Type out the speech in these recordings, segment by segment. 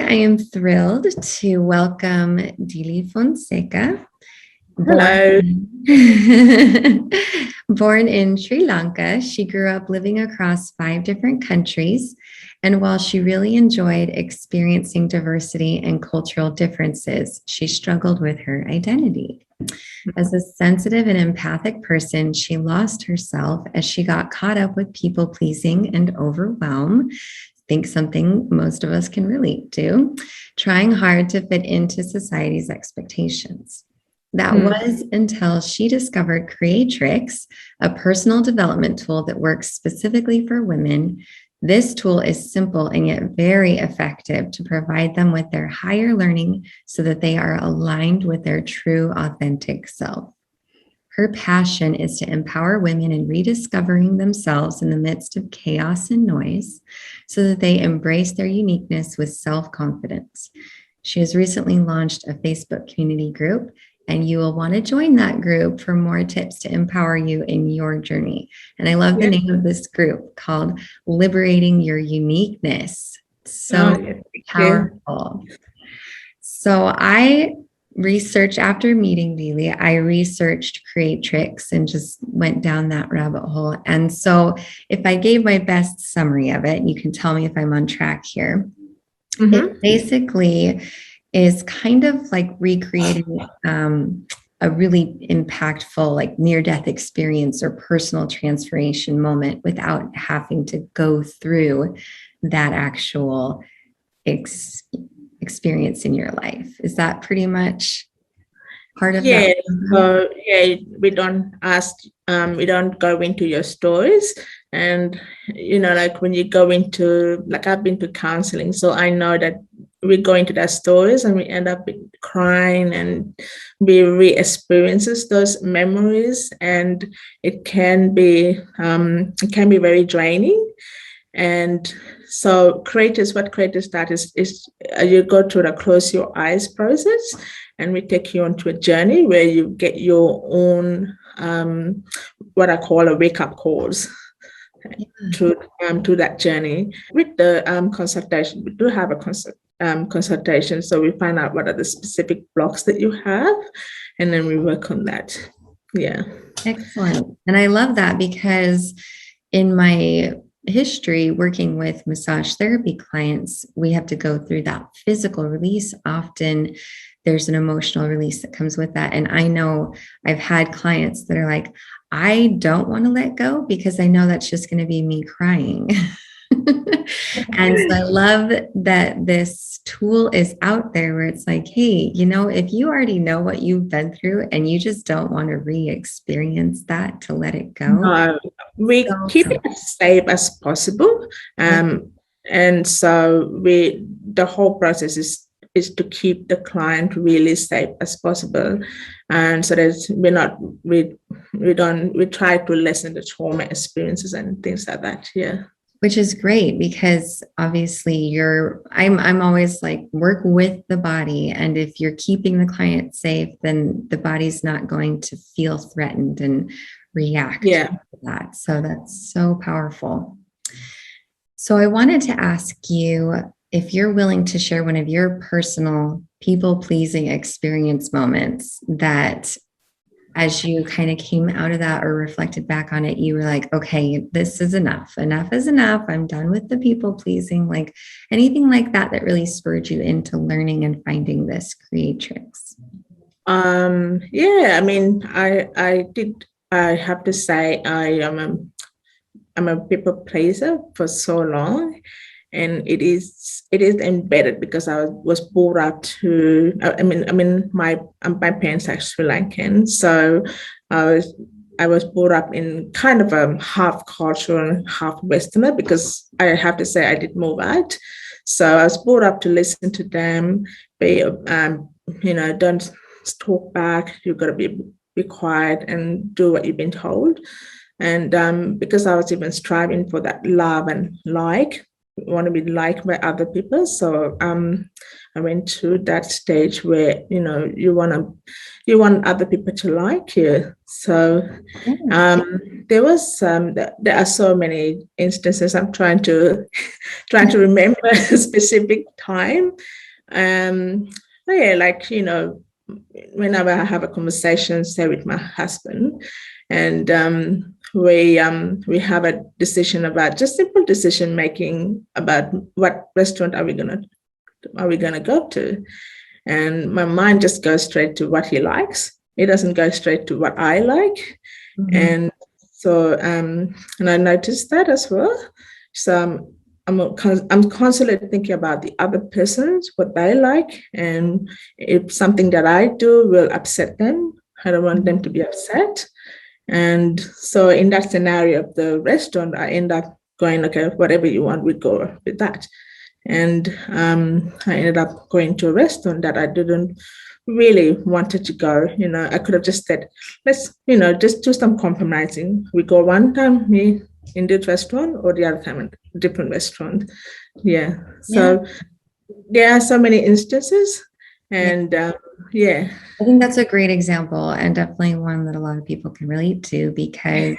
I am thrilled to welcome Dili Fonseka. Hello. Born in Sri Lanka, she grew up living across 5 different countries. And while she really enjoyed experiencing diversity and cultural differences, she struggled with her identity. As a sensitive and empathic person, she lost herself as she got caught up with people pleasing and overwhelm. Think something most of us can relate to, trying hard to fit into society's expectations. That was until she discovered Creatrix, a personal development tool that works specifically for women. This tool is simple and yet very effective to provide them with their higher learning so that they are aligned with their true, authentic self. Her passion is to empower women in rediscovering themselves in the midst of chaos and noise so that they embrace their uniqueness with self-confidence. She has recently launched a Facebook community group, and you will want to join that group for more tips to empower you in your journey. And I love the name of this group called Liberating Your Uniqueness. So powerful. So after meeting Dili, I researched Creatrix and just went down that rabbit hole. And so if I gave my best summary of it, you can tell me if I'm on track here. It basically is kind of like recreating a really impactful, like near-death experience or personal transformation moment without having to go through that actual experience in your life. Is that pretty much part of that? So we don't go into your stories. And, like when you go into, like I've been to counseling, so I know that we go into that stories and we end up crying and we re-experiences those memories, and it can be very draining. And so what Creatrix does is you go through the close your eyes process, and we take you onto a journey where you get your own what I call a wake-up calls to that journey. With the consultation, we do have a consultation, so we find out what are the specific blocks that you have, and then we work on that. Excellent. And I love that, because in my history working with massage therapy clients, we have to go through that physical release. Often there's an emotional release that comes with that. And I know I've had clients that are like, I don't want to let go because I know that's just going to be me crying. And so I love that this tool is out there where it's like, hey, if you already know what you've been through and you just don't want to re-experience that, to let it go. We keep it as safe as possible. And so the whole process is to keep the client really safe as possible. And so that we try to lessen the trauma experiences and things like that. Yeah. Which is great, because obviously I'm always like, work with the body. And if you're keeping the client safe, then the body's not going to feel threatened and react to that. So that's so powerful. So I wanted to ask you if you're willing to share one of your personal people-pleasing experience moments that, as you kind of came out of that or reflected back on it, you were like, okay, this is enough. Enough is enough. I'm done with the people pleasing. Like anything like that really spurred you into learning and finding this Creatrix. I have to say I'm a people pleaser for so long. And it is embedded because I was brought up to. My parents are Sri Lankan, so I was brought up in kind of a half cultural and half Westerner, because I have to say I did move out. So I was brought up to listen to them. Don't talk back. You've got to be quiet and do what you've been told. And because I was even striving for that love and like. want to be liked by other people. So I went through that stage where you want other people to like you. So there are so many instances. I'm trying to remember a specific time. Yeah, like whenever I have a conversation, say with my husband, and we have a decision about just simple decision making about what restaurant are we gonna go to, and my mind just goes straight to what he likes. It doesn't go straight to what I like, and so and I noticed that as well. So I'm constantly thinking about the other persons, what they like, and if something that I do will upset them, I don't want them to be upset. And so in that scenario of the restaurant, I end up going, okay, whatever you want, we go with that. And I ended up going to a restaurant that I didn't really wanted to go. I could have just said, let's, just do some compromising. We go one time, me in this restaurant, or the other time in a different restaurant. Yeah. So there are so many instances. And I think that's a great example, and definitely one that a lot of people can relate to, because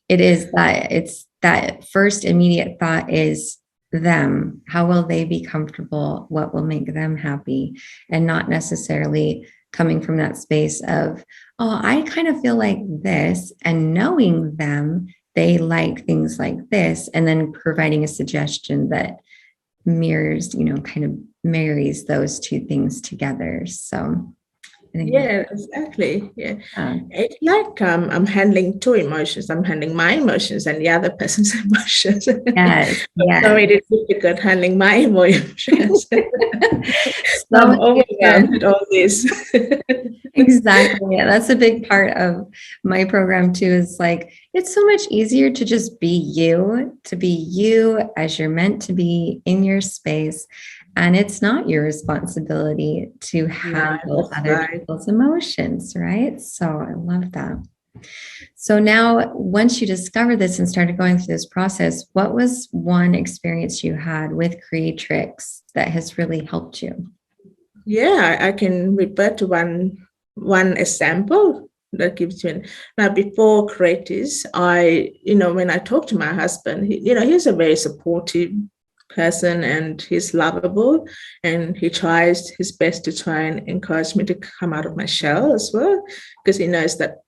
it's that first immediate thought is them. How will they be comfortable? What will make them happy? And not necessarily coming from that space of, oh, I kind of feel like this, and knowing them, they like things like this, and then providing a suggestion that mirrors, kind of marries those two things together. So I think exactly. Yeah. It's like I'm handling two emotions. I'm handling my emotions and the other person's emotions. Yes. So it is difficult handling my emotions. So I'm overwhelmed with all this. Exactly. Yeah, that's a big part of my program too, is like, it's so much easier to just be you as you're meant to be in your space. And it's not your responsibility to handle other people's emotions, right? So I love that. So now, once you discovered this and started going through this process, what was one experience you had with Creatrix that has really helped you? Yeah, I can refer to one example that gives you. Now, before Creatrix, when I talked to my husband, he's a very supportive person, and he's lovable, and he tries his best to try and encourage me to come out of my shell as well, because he knows that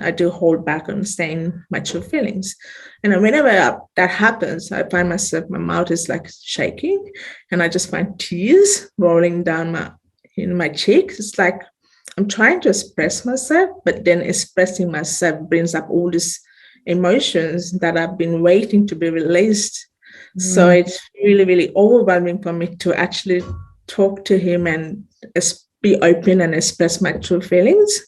I do hold back on saying my true feelings. And whenever that happens, I find myself, my mouth is like shaking, and I just find tears rolling down my cheeks. It's like I'm trying to express myself, but then expressing myself brings up all these emotions that I've been waiting to be released. So it's really, really overwhelming for me to actually talk to him and be open and express my true feelings.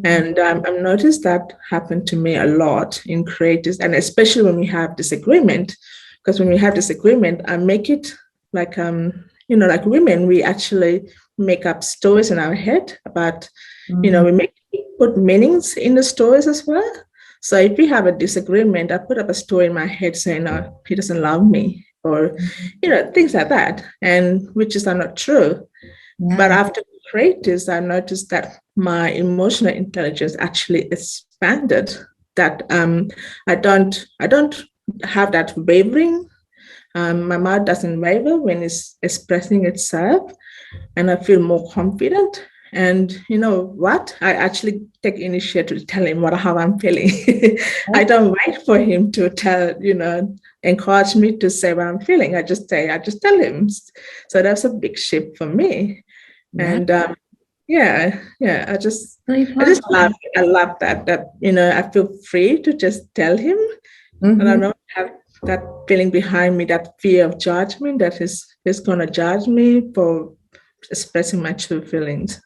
And I've noticed that happened to me a lot in Creatrix, and especially when we have disagreement, because when we have disagreement, I make it like, like women, we actually make up stories in our head about, we put meanings in the stories as well. So if we have a disagreement, I put up a story in my head saying, "No, he doesn't love me," or, things like that, and which is not true. Yeah. But after Creatrix, I noticed that my emotional intelligence actually expanded. That I don't have that wavering. My mouth doesn't waver when it's expressing itself, and I feel more confident. And you know what? I actually take initiative to tell him how I'm feeling. I don't wait for him to encourage me to say what I'm feeling. I just tell him. So that's a big shift for me. Yeah. And I just love that I feel free to just tell him, and I don't have that feeling behind me, that fear of judgment that is going to judge me for expressing my true feelings.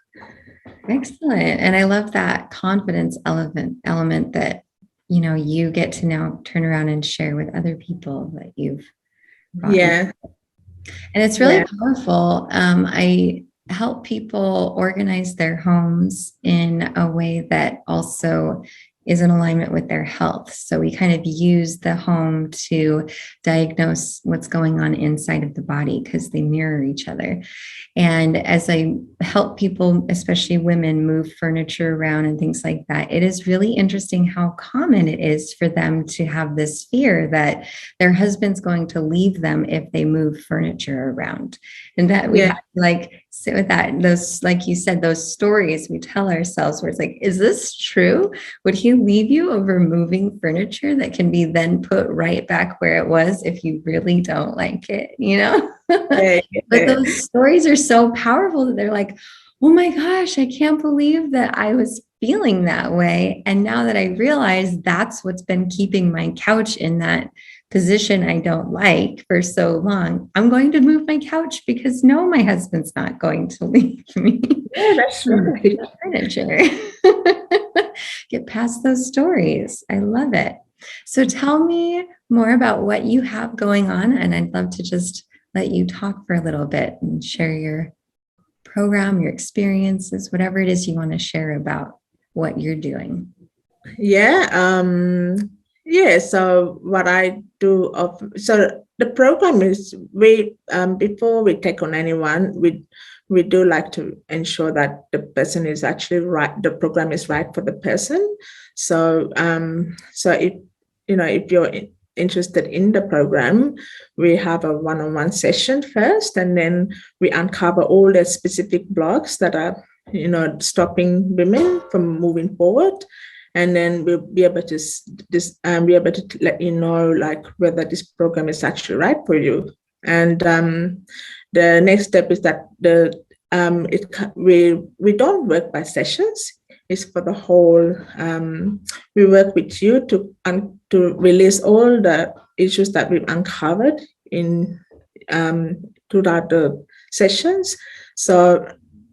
Excellent. And I love that confidence element that, you get to now turn around and share with other people that you've brought in. And it's really powerful. I help people organize their homes in a way that also is in alignment with their health. So we kind of use the home to diagnose what's going on inside of the body because they mirror each other. And as I help people, especially women, move furniture around and things like that, it is really interesting how common it is for them to have this fear that their husband's going to leave them if they move furniture around. And that we have to like sit with that. Those, like you said, those stories we tell ourselves where it's like, is this true? Would he leave you over moving furniture that can be then put right back where it was if you really don't like it, you know? But those stories are so powerful that they're like, oh my gosh, I can't believe that I was feeling that way. And now that I realize that's what's been keeping my couch in that position I don't like for so long, I'm going to move my couch because no, my husband's not going to leave me. Yeah, that's right. Furniture. Get past those stories. I love it. So tell me more about what you have going on. And I'd love to just let you talk for a little bit and share your program, your experiences, whatever it is you want to share about what you're doing. So what I do so the program is before we take on anyone, we do like to ensure that the person is actually right, the program is right for the person. So if you're interested in the program, we have a one-on-one session first, and then we uncover all the specific blocks that are stopping women from moving forward. And then we'll be able to let you know like whether this program is actually right for you. And the next step is that we don't work by sessions. It's for the whole. We work with you to release all the issues that we've uncovered in throughout the sessions. So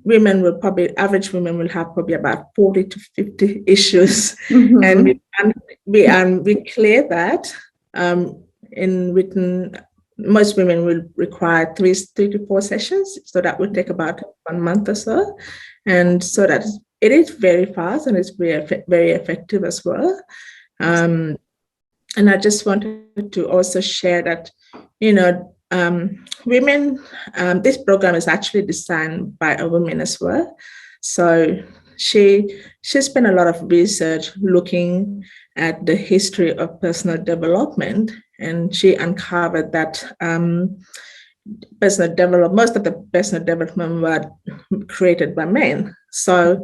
average women will have probably about 40 to 50 issues. Mm-hmm. And we clear that in written. Most women will require 3 to 4 sessions. So that would take about 1 month or so. And so that it is very fast and it's very effective as well. And I just wanted to also share that, women, this program is actually designed by a woman as well. So she spent a lot of research looking at the history of personal development, and she uncovered that most of the personal development were created by men. So,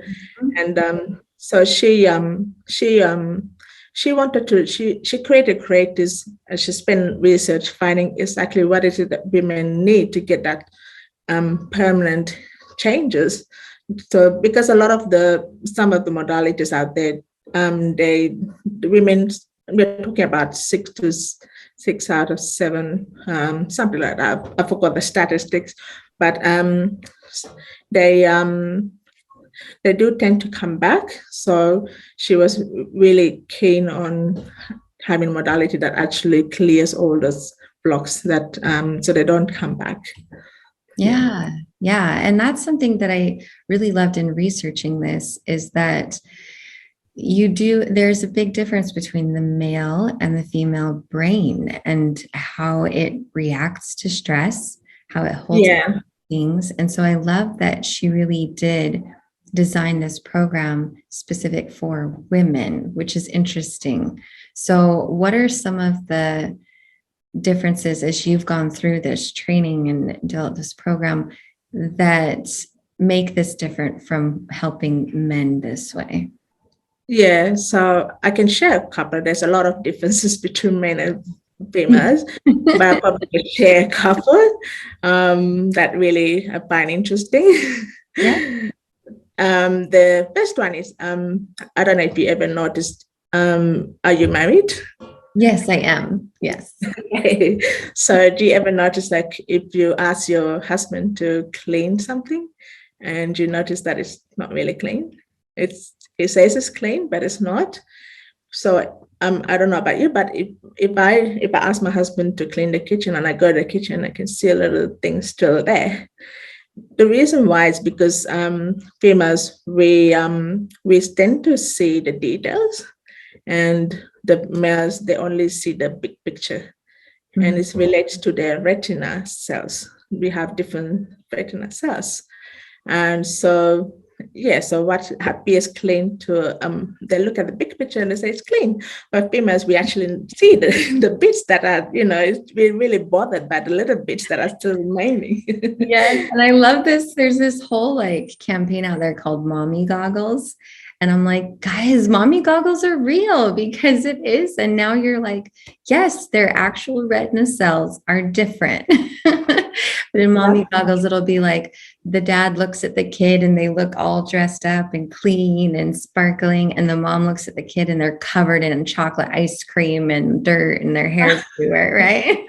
and so she wanted to, she created Creatrix, and she spent research finding exactly what is it that women need to get that permanent changes. So because some of the modalities out there, we're talking about 6 out of 7, something like that. I forgot the statistics, but they do tend to come back. So she was really keen on having modality that actually clears all those blocks that so they don't come back. Yeah. And that's something that I really loved in researching this, is that there's a big difference between the male and the female brain and how it reacts to stress, how it holds things. And so I love that she really did design this program specific for women, which is interesting. So what are some of the differences as you've gone through this training and developed this program that make this different from helping men this way? Yeah, so I can share a couple. There's a lot of differences between men and females, but I'll probably share a couple that really I find interesting. Yeah. The first one is, I don't know if you ever noticed, are you married? Yes, I am. Yes. Okay. So do you ever notice, like, if you ask your husband to clean something and you notice that it's not really clean? It says it's clean, but it's not. So I don't know about you, but if I ask my husband to clean the kitchen and I go to the kitchen, I can see a little thing still there. The reason why is because females, we tend to see the details. and the males, they only see the big picture, and it relates to their retina cells. We have different retina cells. And so, yeah, so what appears clean to, they look at the big picture and they say it's clean. But females, we actually see the bits that are, we're really bothered by the little bits that are still remaining. Yes. And I love this. There's this whole like campaign out there called Mommy Goggles. And I'm like, guys, mommy goggles are real because it is. And now you're like, yes, their actual retina cells are different. But in mommy goggles, it'll be like the dad looks at the kid and they look all dressed up and clean and sparkling. And the mom looks at the kid and they're covered in chocolate ice cream and dirt and their hair's everywhere, right?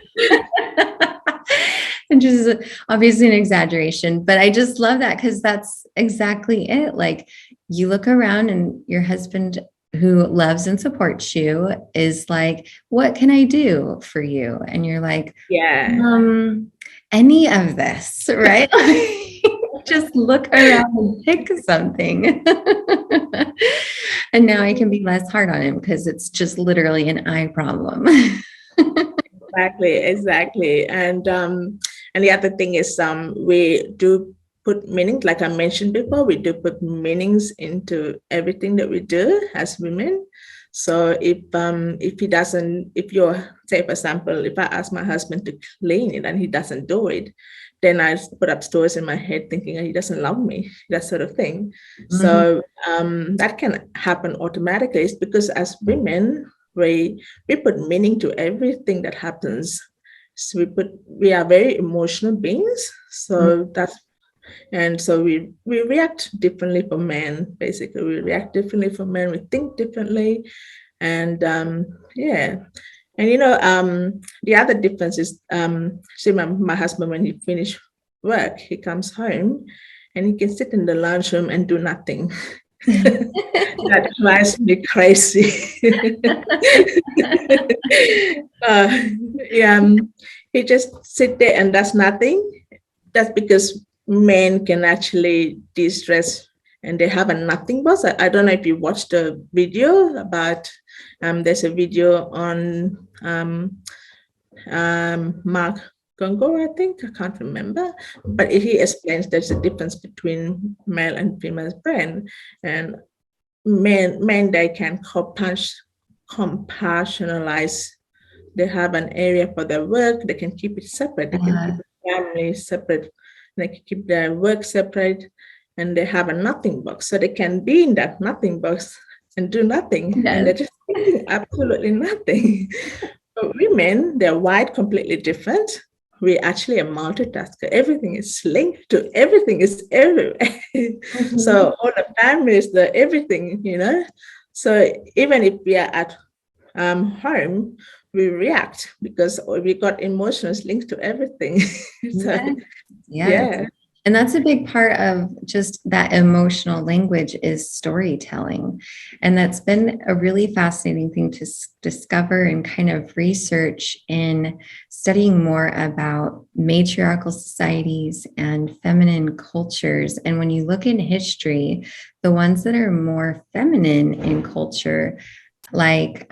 And just obviously an exaggeration, but I just love that because that's exactly it. Like you look around and your husband who loves and supports you is like, what can I do for you? And you're like, any of this, right? Just look around and pick something. And now I can be less hard on him because it's just literally an eye problem. Exactly. And the other thing is we do put meaning, like I mentioned before, we do put meanings into everything that we do as women. So if you're, say for example, if I ask my husband to clean it and he doesn't do it, then I put up stories in my head thinking he doesn't love me, that sort of thing. Mm-hmm. So that can happen automatically. It's because as women, we put meaning to everything that happens. So we are very emotional beings. So so we react differently for men. Basically, we react differently for men. We think differently, and yeah. And the other difference is, see, my husband, when he finishes work, he comes home, and he can sit in the lounge room and do nothing. That drives me crazy. He just sit there and does nothing. That's because men can actually de-stress and they have a nothing box. I don't know if you watched the video about, there's a video on Mark Congo, I think, I can't remember, but he explains there's a difference between male and female brain, and men they can compartmentalize. They have an area for their work. They can keep it separate. They can keep the family separate. They can keep their work separate, and they have a nothing box. So they can be in that nothing box and do nothing, and they're just doing absolutely nothing. But women, they're wired completely different. We actually are multitasker. Everything is linked to everything, is everywhere. Mm-hmm. So all the families, the everything, So even if we are at home, we react because we got emotions linked to everything. So, yeah. And that's a big part of just that emotional language is storytelling. And that's been a really fascinating thing to discover and kind of research in studying more about matriarchal societies and feminine cultures. And when you look in history, the ones that are more feminine in culture, like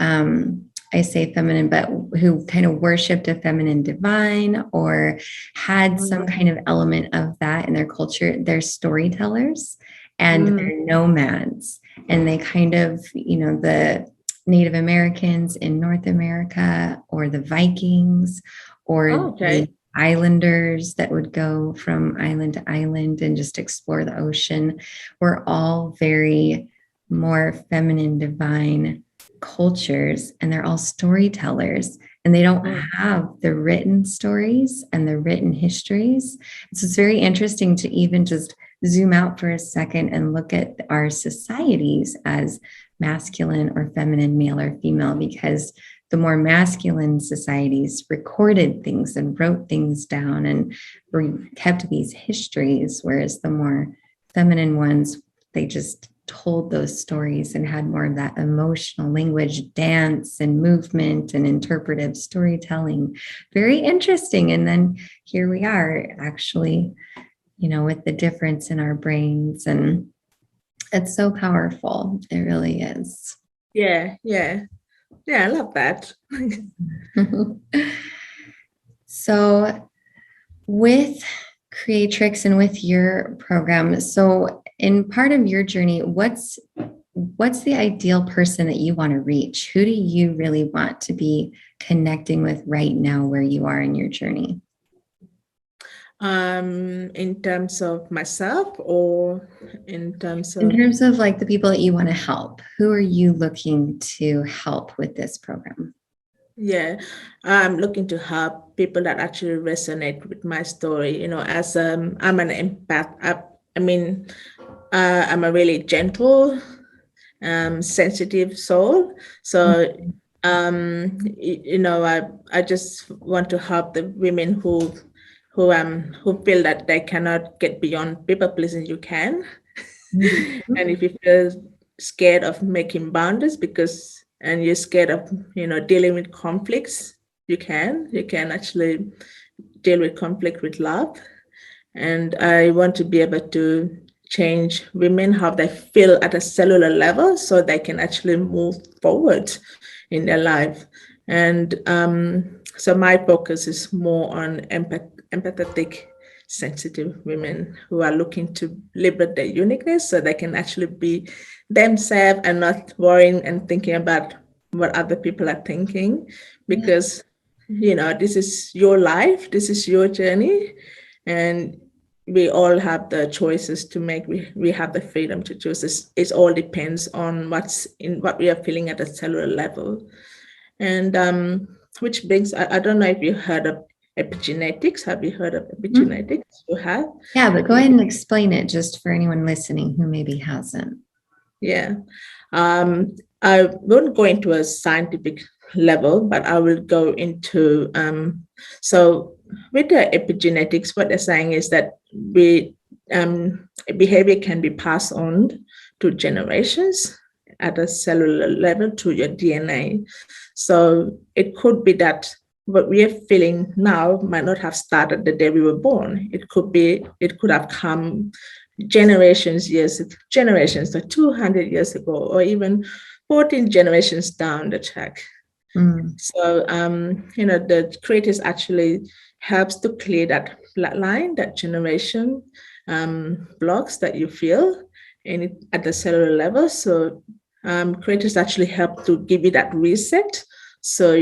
I say feminine, but who kind of worshipped a feminine divine or had some kind of element of that in their culture, they're storytellers and they're nomads. And they kind of, the Native Americans in North America or the Vikings or the islanders that would go from island to island and just explore the ocean were all very more feminine, divine cultures, and they're all storytellers, and they don't have the written stories and the written histories. So it's very interesting to even just zoom out for a second and look at our societies as masculine or feminine, male or female, because the more masculine societies recorded things and wrote things down and kept these histories, whereas the more feminine ones, they just told those stories and had more of that emotional language, dance and movement and interpretive storytelling. Very interesting. And then here we are actually, with the difference in our brains, and it's so powerful. It really is. Yeah, yeah, yeah. I love that. So with Creatrix and with your program, so in part of your journey, what's the ideal person that you want to reach? Who do you really want to be connecting with right now where you are in your journey? In terms of myself or in terms In of, terms of like the people that you want to help, who are you looking to help with this program? yeah, I'm looking to help people that actually resonate with my story. As I'm an empath. I mean, I'm a really gentle, sensitive soul. So, I just want to help the women who feel that they cannot get beyond people pleasing. You can, and Mhm. if you feel scared of making boundaries and you're scared of dealing with conflicts, you can actually deal with conflict with love. And I want to be able to change women how they feel at a cellular level so they can actually move forward in their life. And so my focus is more on empathetic, sensitive women who are looking to liberate their uniqueness so they can actually be themselves and not worrying and thinking about what other people are thinking. Yeah. Because this is your life, this is your journey, and we all have the choices to make. We have the freedom to choose. It all depends on what we are feeling at a cellular level. And which brings, I don't know if you heard of epigenetics. Have you heard of Mhm. epigenetics? You have? Yeah, but go ahead and explain it just for anyone listening who maybe hasn't. Yeah. I won't go into a scientific level, but I will go into so with the epigenetics, what they're saying is that behavior can be passed on to generations at a cellular level to your DNA. So it could be that what we are feeling now might not have started the day we were born. It could have come generations, so 200 years ago, or even 14 generations down the track. Mm. So, the creators actually helps to clear that line, that generation blocks that you feel at the cellular level. So, creators actually help to give you that reset. So,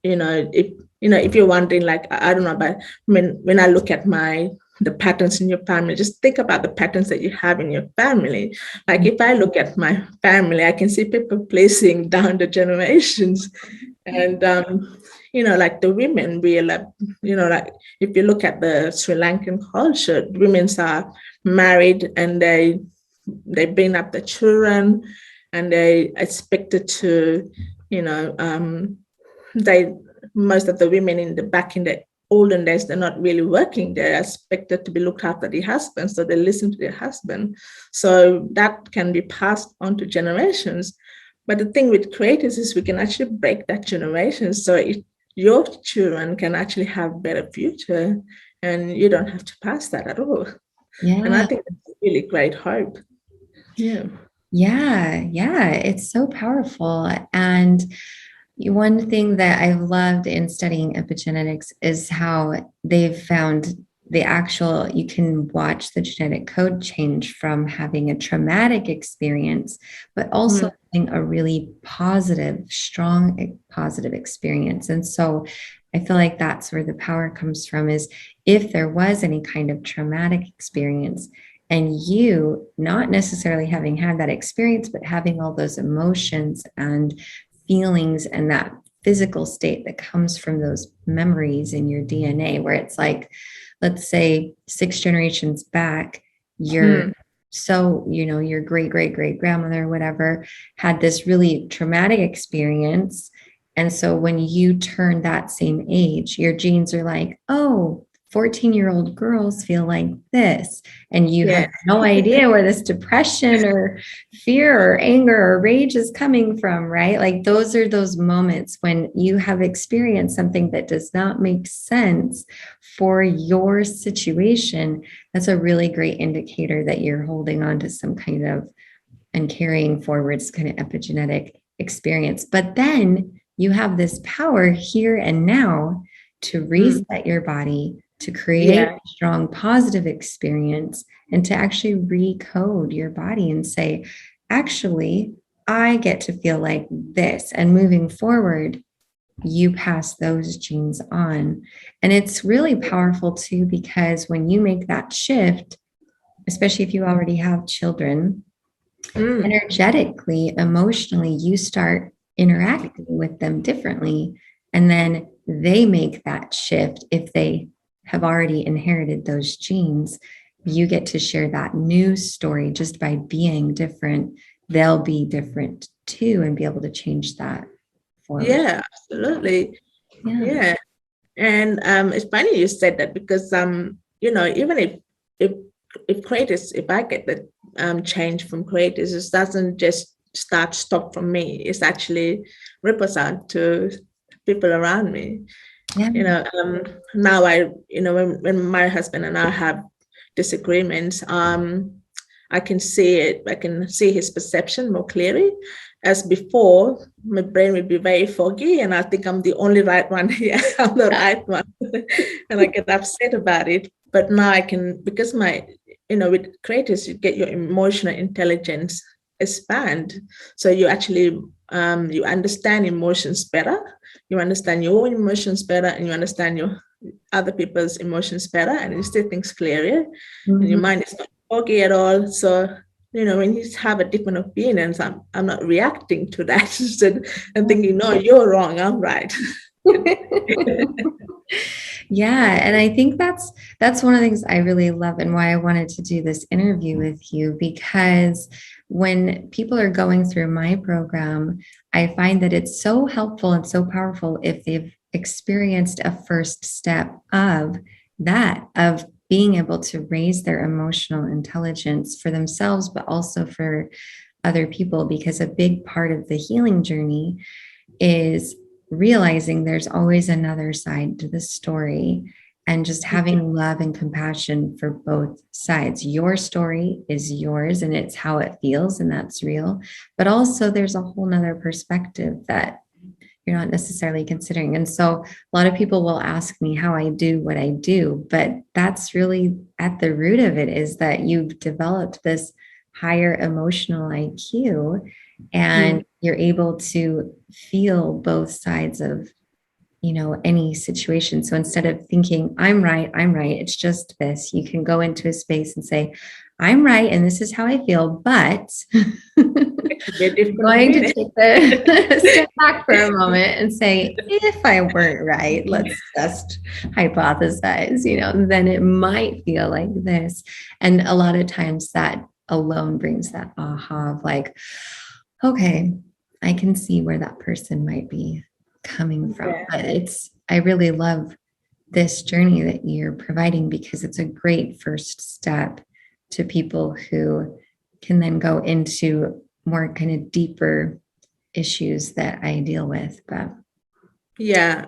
if you're wondering, like, I don't know, but when I look at the patterns in your family, just think about the patterns that you have in your family. Like if I look at my family, I can see people placing down the generations. And like the women, we like, like if you look at the Sri Lankan culture, women are married and they bring up the children, and they expected to, you know, they most of the women back in the olden days, they're not really working. They're expected to be looked after the husband, so they listen to their husband. So that can be passed on to generations. But the thing with creators is we can actually break that generation. So your children can actually have better future, and you don't have to pass that at all. And I Yeah. think that's a really great hope. Yeah. Yeah. Yeah. It's so powerful. And one thing that I've loved in studying epigenetics is how they've found you can watch the genetic code change from having a traumatic experience, but also Mm. having a really positive, strong, positive experience. And so I feel like that's where the power comes from is if there was any kind of traumatic experience, and you not necessarily having had that experience, but having all those emotions and feelings and that physical state that comes from those memories in your DNA, where it's like, let's say 6 generations back, you're Mm. your great great great grandmother or whatever had this really traumatic experience. And so when you turn that same age, your genes are like, oh, 14-year-old girls feel like this. And you have Yeah. no idea where this depression or fear or anger or rage is coming from, right? Like those are those moments when you have experienced something that does not make sense for your situation. That's a really great indicator that you're holding on to some kind of and carrying forward some kind of epigenetic experience. But then you have this power here and now to reset your body, to create a strong positive experience, and to actually recode your body and say, actually, I get to feel like this. And moving forward, you pass those genes on. And it's really powerful too, because when you make that shift, especially if you already have children, energetically, emotionally, you start interacting with them differently. And then they make that shift. If they have already inherited those genes, you get to share that new story just by being different. They'll be different too and be able to change that forward. Yeah, absolutely. Yeah. And it's funny you said that, because even if Creatrix, if I get the change from Creatrix, it doesn't just stop from me. It's actually ripples out to people around me. Yeah. Now when my husband and I have disagreements, I can see it. I can see his perception more clearly. As before, my brain would be very foggy, and I think I'm the only right one here. I'm the right one, and I get upset about it. But now I can, because with Creatrix, you get your emotional intelligence expand. So you actually you understand emotions better. You understand your own emotions better, and you understand your other people's emotions better, and you see things clearer, and your mind is not foggy at all. So when you have a different opinions, I'm not reacting to that and thinking, no, you're wrong, I'm right. Yeah, and I think that's one of the things I really love, and why I wanted to do this interview with you, because when people are going through my program, I find that it's so helpful and so powerful if they've experienced a first step of that, of being able to raise their emotional intelligence for themselves, but also for other people, because a big part of the healing journey is realizing there's always another side to the story, and just having love and compassion for both sides. Your story is yours and it's how it feels, and that's real. But also there's a whole nother perspective that you're not necessarily considering. And so a lot of people will ask me how I do what I do, but that's really at the root of it, is that you've developed this higher emotional IQ, and you're able to feel both sides of any situation. So instead of thinking I'm right, it's just this, you can go into a space and say, I'm right, and this is how I feel, but I'm going to take a step back for a moment and say, if I weren't right, let's just hypothesize, then it might feel like this. And a lot of times that alone brings that aha of like, okay, I can see where that person might be coming from. But I really love this journey that you're providing, because it's a great first step to people who can then go into more kind of deeper issues that I deal with. But yeah.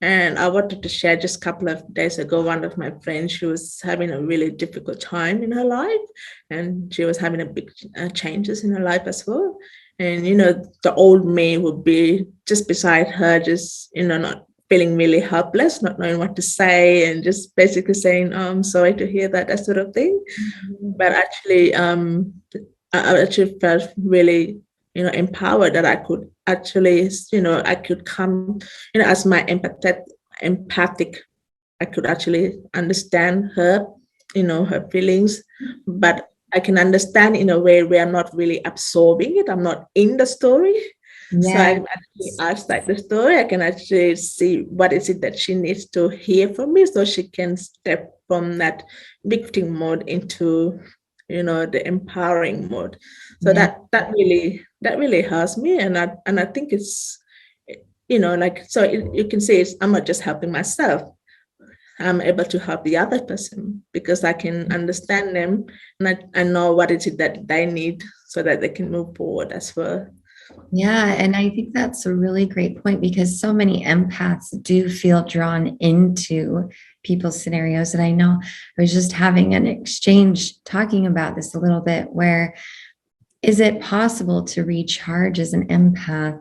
And I wanted to share, just a couple of days ago, one of my friends, she was having a really difficult time in her life, and she was having a big changes in her life as well. And the old me would be just beside her, just not feeling really helpless, not knowing what to say, and just basically saying, I'm sorry to hear that sort of thing. But actually I actually felt really empowered, that I could actually I could come as my empathic, I could actually understand her her feelings, but I can understand in a way where I'm not really absorbing it. I'm not in the story. So I can actually outside the story, I can actually see what is it that she needs to hear from me, so she can step from that victim mode into the empowering mode. So that really helps me, and I think it's you can say I'm not just helping myself, I'm able to help the other person, because I can understand them, and I know what is it that they need, so that they can move forward as well. Yeah, and I think that's a really great point, because so many empaths do feel drawn into people's scenarios. And I know I was just having an exchange talking about this a little bit, where is it possible to recharge as an empath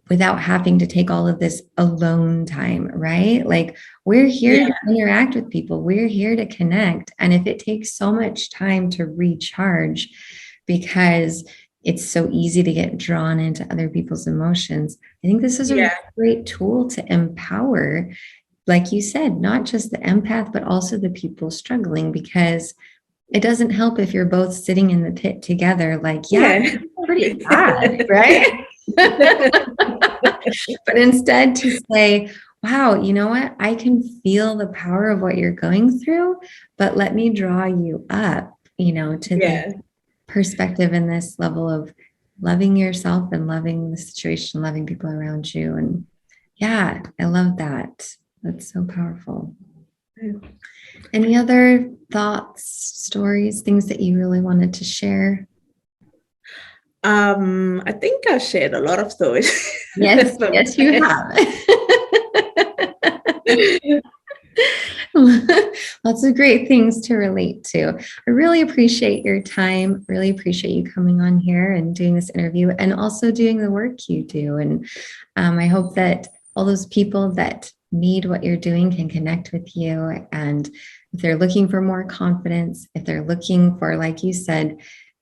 without having to take all of this alone time, right? Like we're here to interact with people, we're here to connect. And if it takes so much time to recharge because it's so easy to get drawn into other people's emotions, I think this is a really great tool to empower, like you said, not just the empath, but also the people struggling, because it doesn't help if you're both sitting in the pit together, like, it's pretty bad, right? But instead to say, wow, you know what? I can feel the power of what you're going through, but let me draw you up, to the perspective in this level of loving yourself and loving the situation, loving people around you. And I love that. That's so powerful. Any other thoughts, stories, things that you really wanted to share? I think I shared a lot of stories. Yes, yes, you have. Lots of great things to relate to. I really appreciate your time. Really appreciate you coming on here and doing this interview and also doing the work you do. And I hope that all those people that need what you're doing can connect with you. And if they're looking for more confidence, if they're looking for, like you said,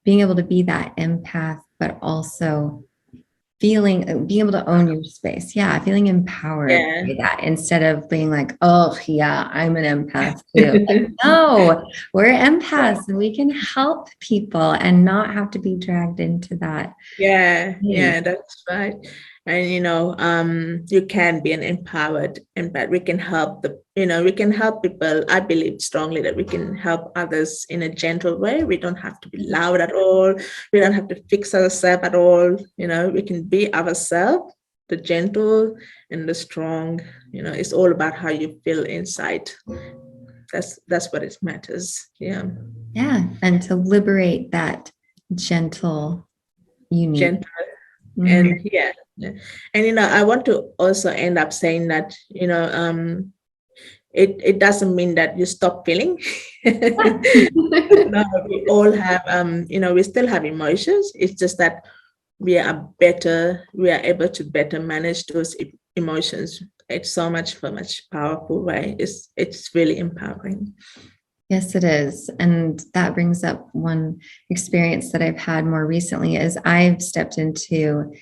being able to be that empath, but also being able to own your space. Feeling empowered by that instead of being like, oh yeah, I'm an empath too. Like, no, we're empaths and we can help people and not have to be dragged into that. That's right. And you can be an empowered empath. We can help we can help people. I believe strongly that we can help others in a gentle way. We don't have to be loud at all. We don't have to fix ourselves at all. We can be ourselves, the gentle and the strong. It's all about how you feel inside. That's what it matters. And to liberate that gentle, unique. Gentle. And and I want to also end up saying that it doesn't mean that you stop feeling. No, we all have we still have emotions. It's just that we are able to better manage those emotions. It's so much powerful way. It's really empowering. Yes, it is. And that brings up one experience that I've had more recently as I've stepped into,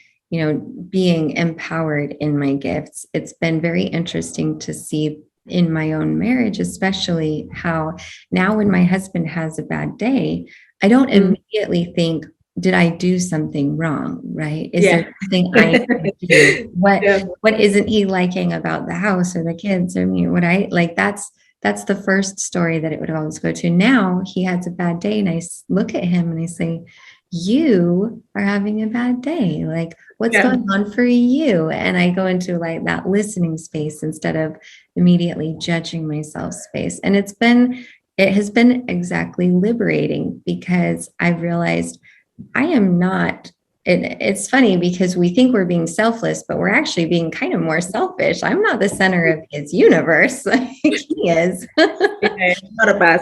being empowered in my gifts. It's been very interesting to see in my own marriage, especially how now when my husband has a bad day, I don't immediately think, did I do something wrong? Right? Is there something I could do? What isn't he liking about the house or the kids or me? What I like, that's the first story that it would always go to. Now he has a bad day and I look at him and I say, you are having a bad day. Like, what's going on for you? And I go into like that listening space instead of immediately judging myself space. And it has been exactly liberating because I've realized I am not. It's funny because we think we're being selfless, but we're actually being kind of more selfish. I'm not the center of his universe. He is. It's not about,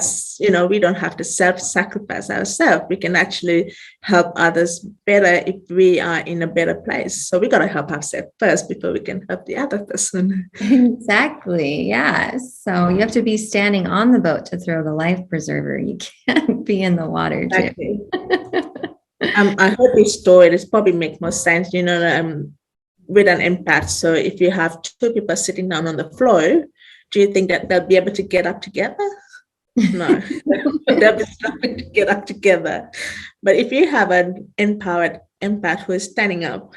we don't have to self-sacrifice ourselves. We can actually help others better if we are in a better place. So we got to help ourselves first before we can help the other person. Exactly. Yeah. So you have to be standing on the boat to throw the life preserver. You can't be in the water Exactly. too. I hope this story, this probably makes more sense, with an empath. So if you have two people sitting down on the floor, do you think that they'll be able to get up together? No, they'll be struggling to get up together. But if you have an empowered empath who is standing up,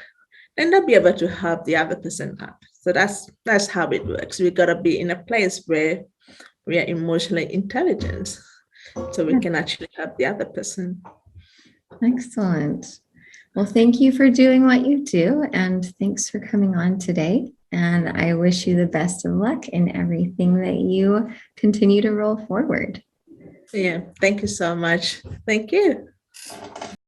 then they'll be able to help the other person up. So that's how it works. We got to be in a place where we are emotionally intelligent, so we can actually help the other person. Excellent. Well, thank you for doing what you do, and thanks for coming on today. And I wish you the best of luck in everything that you continue to roll forward. Thank you so much. Thank you.